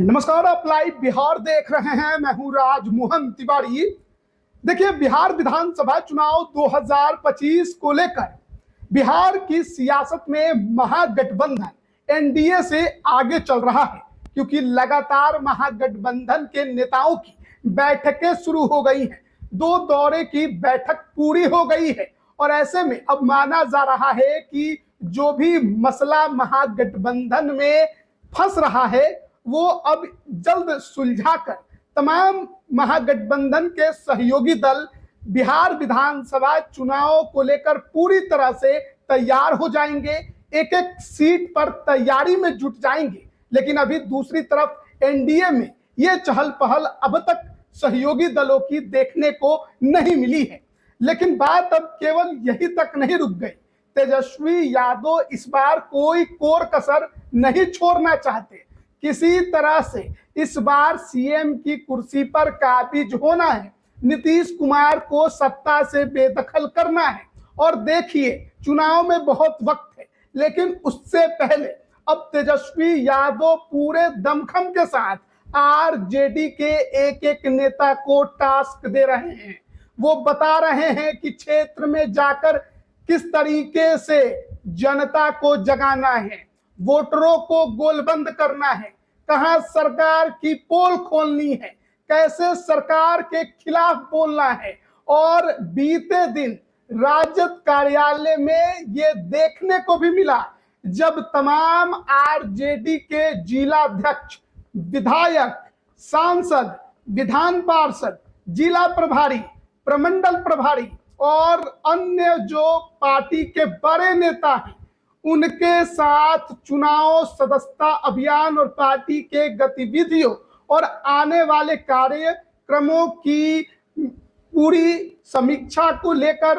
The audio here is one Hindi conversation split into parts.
नमस्कार, आप लाइव बिहार देख रहे हैं। मैं हूं राजमोहन तिवारी। देखिए, बिहार विधानसभा चुनाव 2025 को लेकर बिहार की सियासत में महागठबंधन एनडीए से आगे चल रहा है, क्योंकि लगातार महागठबंधन के नेताओं की बैठकें शुरू हो गई हैं। 2 दौरे की बैठक पूरी हो गई है और ऐसे में अब माना जा रहा है कि जो भी मसला महागठबंधन में फंस रहा है वो अब जल्द सुलझाकर तमाम महागठबंधन के सहयोगी दल बिहार विधानसभा चुनाव को लेकर पूरी तरह से तैयार हो जाएंगे, एक एक सीट पर तैयारी में जुट जाएंगे। लेकिन अभी दूसरी तरफ एनडीए में ये चहल पहल अब तक सहयोगी दलों की देखने को नहीं मिली है। लेकिन बात अब केवल यही तक नहीं रुक गई। तेजस्वी यादव इस बार कोई कोर कसर नहीं छोड़ना चाहते। किसी तरह से इस बार सीएम की कुर्सी पर काबिज होना है, नीतीश कुमार को सत्ता से बेदखल करना है। और देखिए, चुनाव में बहुत वक्त है, लेकिन उससे पहले अब तेजस्वी यादव पूरे दमखम के साथ आरजेडी के एक एक नेता को टास्क दे रहे हैं। वो बता रहे हैं कि क्षेत्र में जाकर किस तरीके से जनता को जगाना है, वोटरों को गोलबंद करना है, कहां सरकार की पोल खोलनी है, कैसे सरकार के खिलाफ बोलना है। और बीते दिन राजद कार्यालय में ये देखने को भी मिला, जब तमाम आरजेडी के जिलाध्यक्ष, विधायक, सांसद, विधान पार्षद, जिला प्रभारी, प्रमंडल प्रभारी और अन्य जो पार्टी के बड़े नेता हैं, उनके साथ चुनाव सदस्यता अभियान और पार्टी के गतिविधियों और आने वाले कार्यक्रमों की पूरी समीक्षा को लेकर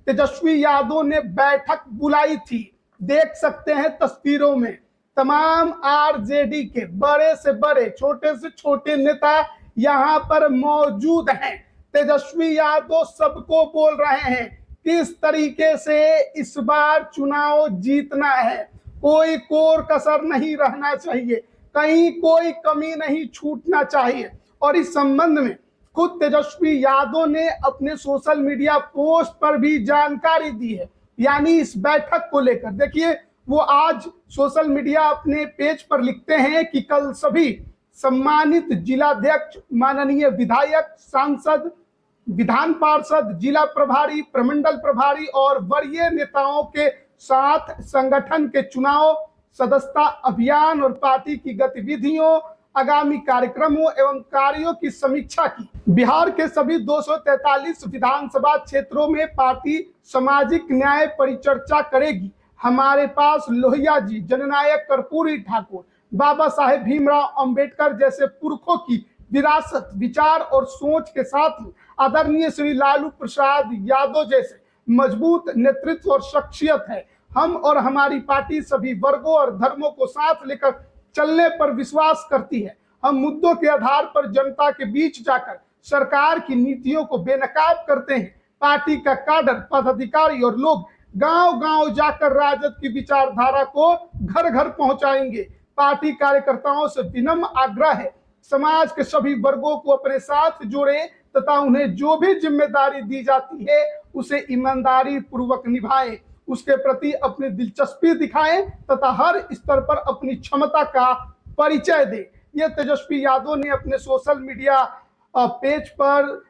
तेजस्वी यादव ने बैठक बुलाई थी। देख सकते हैं तस्वीरों में तमाम आरजेडी के बड़े से बड़े, छोटे से छोटे नेता यहाँ पर मौजूद हैं। तेजस्वी यादव सबको बोल रहे हैं किस तरीके से इस बार चुनाव जीतना है। कोई कोर कसर नहीं रहना चाहिए, कहीं कोई कमी नहीं छूटना चाहिए। और इस संबंध में खुद तेजस्वी यादव ने अपने सोशल मीडिया पोस्ट पर भी जानकारी दी है, यानी इस बैठक को लेकर। देखिए, वो आज सोशल मीडिया अपने पेज पर लिखते हैं कि कल सभी सम्मानित जिलाध्यक्ष, माननीय विधायक, सांसद, विधान पार्षद, जिला प्रभारी, प्रमंडल प्रभारी और वरीय नेताओं के साथ संगठन के चुनाव सदस्यता अभियान और पार्टी की गतिविधियों, आगामी कार्यक्रमों एवं कार्यों की समीक्षा की। बिहार के सभी 243 विधानसभा क्षेत्रों में पार्टी सामाजिक न्याय परिचर्चा करेगी। हमारे पास लोहिया जी, जननायक कर्पूरी ठाकुर, बाबा साहेब भीमराव अंबेडकर जैसे पुरखों की विरासत, विचार और सोच के साथ ही आदरणीय श्री लालू प्रसाद यादव जैसे मजबूत नेतृत्व और शख्सियत है। हम और हमारी पार्टी सभी वर्गों और धर्मों को साथ लेकर चलने पर विश्वास करती है। हम मुद्दों के आधार पर जनता के बीच जाकर सरकार की नीतियों को बेनकाब करते हैं। पार्टी का काडर, पदाधिकारी और लोग गांव-गांव जाकर राजद की विचारधारा को घर घर पहुंचाएंगे। पार्टी कार्यकर्ताओं से विनम्र आग्रह है, समाज के सभी वर्गों को अपने साथ जोड़े तथा उन्हें जो भी जिम्मेदारी दी जाती है उसे ईमानदारी पूर्वक निभाएं, उसके प्रति अपनी दिलचस्पी दिखाएं तथा हर स्तर पर अपनी क्षमता का परिचय दें। यह तेजस्वी यादव ने अपने सोशल मीडिया पेज पर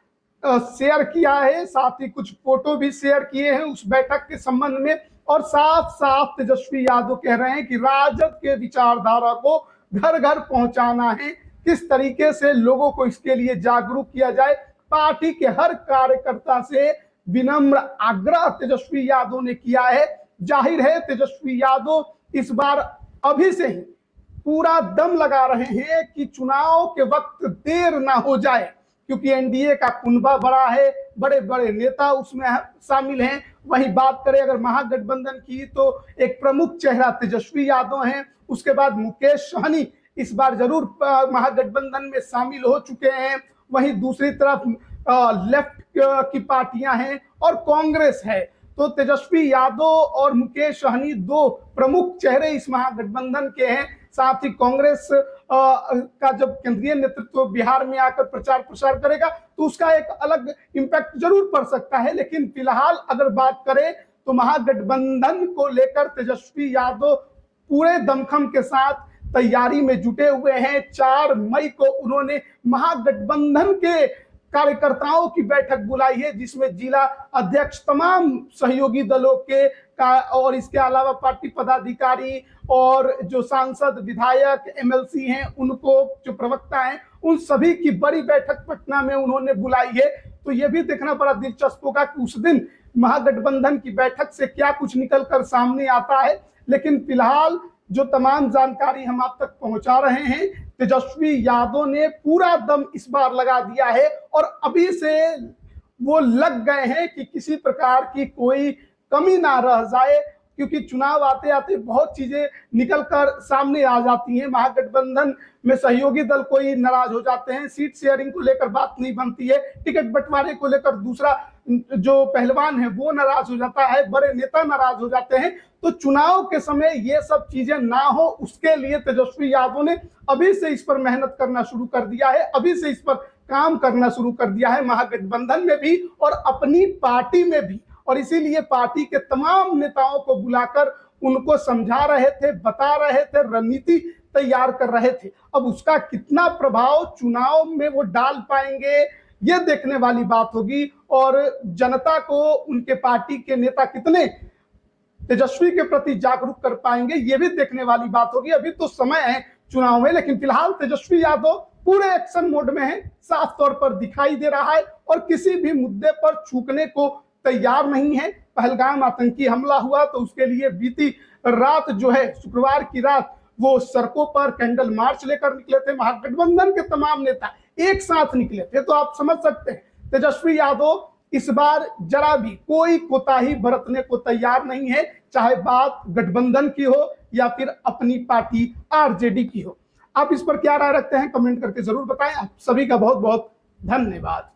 शेयर किया है, साथ ही कुछ फोटो भी शेयर किए हैं उस बैठक के संबंध में। और साफ साफ तेजस्वी यादव कह रहे हैं कि राजद के विचारधारा को घर घर पहुंचाना है, किस तरीके से लोगों को इसके लिए जागरूक किया जाए। पार्टी के हर कार्यकर्ता से विनम्र आग्रह तेजस्वी यादव ने किया है। जाहिर है तेजस्वी यादव इस बार अभी से ही पूरा दम लगा रहे हैं कि चुनाव के वक्त देर ना हो जाए, क्योंकि एनडीए का कुनबा बड़ा है, बड़े बड़े नेता उसमें शामिल हैं। वहीं बात करें अगर महागठबंधन की, तो एक प्रमुख चेहरा तेजस्वी यादव हैं, उसके बाद मुकेश सहनी इस बार जरूर महागठबंधन में शामिल हो चुके हैं। वहीं दूसरी तरफ लेफ्ट की पार्टियां हैं और कांग्रेस है। तो तेजस्वी यादव और मुकेश सहनी 2 प्रमुख चेहरे इस महागठबंधन के हैं। साथ ही कांग्रेस का जब केंद्रीय नेतृत्व बिहार में आकर प्रचार प्रसार करेगा तो उसका एक अलग इम्पैक्ट जरूर पड़ सकता है। लेकिन फिलहाल अगर बात करें तो महागठबंधन को लेकर तेजस्वी यादव पूरे दमखम के साथ तैयारी में जुटे हुए हैं। 4 मई को उन्होंने महागठबंधन के कार्यकर्ताओं की बैठक बुलाई है, जिसमें जिला अध्यक्ष, तमाम सहयोगी दलों के और इसके अलावा पार्टी पदाधिकारी और जो सांसद, विधायक, एमएलसी हैं, उनको जो प्रवक्ता हैं, उन सभी की बड़ी बैठक पटना में उन्होंने बुलाई है। तो यह भी देखना बड़ा दिलचस्प होगा कि उस दिन महागठबंधन की बैठक से क्या कुछ निकलकर सामने आता है। लेकिन फिलहाल जो तमाम जानकारी हम आप तक पहुंचा रहे हैं, तेजस्वी यादव ने पूरा दम इस बार लगा दिया है और अभी से वो लग गए हैं कि किसी प्रकार की कोई कमी ना रह जाए, क्योंकि चुनाव आते आते बहुत चीजें निकलकर सामने आ जाती हैं। महागठबंधन में सहयोगी दल कोई नाराज हो जाते हैं, सीट शेयरिंग को लेकर बात नहीं बनती है, टिकट बंटवारे को लेकर दूसरा जो पहलवान है वो नाराज हो जाता है, बड़े नेता नाराज हो जाते हैं। तो चुनाव के समय ये सब चीजें ना हो, उसके लिए तेजस्वी यादव ने अभी से इस पर मेहनत करना शुरू कर दिया है, अभी से इस पर काम करना शुरू कर दिया है, महागठबंधन में भी और अपनी पार्टी में भी। और इसीलिए पार्टी के तमाम नेताओं को बुलाकर उनको समझा रहे थे, बता रहे थे, रणनीति तैयार कर रहे थे। अब उसका कितना प्रभाव चुनाव में वो डाल पाएंगे, ये देखने वाली बात होगी। और जनता को उनके पार्टी के नेता कितने तेजस्वी के प्रति जागरूक कर पाएंगे, ये भी देखने वाली बात होगी। अभी तो समय है चुनाव में, लेकिन फिलहाल तेजस्वी यादव पूरे एक्शन मोड में है, साफ तौर पर दिखाई दे रहा है और किसी भी मुद्दे पर चूकने को तैयार नहीं है। पहलगाम आतंकी हमला हुआ तो उसके लिए बीती रात जो है, शुक्रवार की रात, वो सड़कों पर कैंडल मार्च लेकर निकले थे। महागठबंधन के तमाम नेता एक साथ निकले थे। तो आप समझ सकते हैं तेजस्वी यादव इस बार जरा भी कोई कोताही बरतने को तैयार नहीं है, चाहे बात गठबंधन की हो या फिर अपनी पार्टी आरजेडी की हो। आप इस पर क्या राय रखते हैं, कमेंट करके जरूर बताएं। आप सभी का बहुत बहुत धन्यवाद।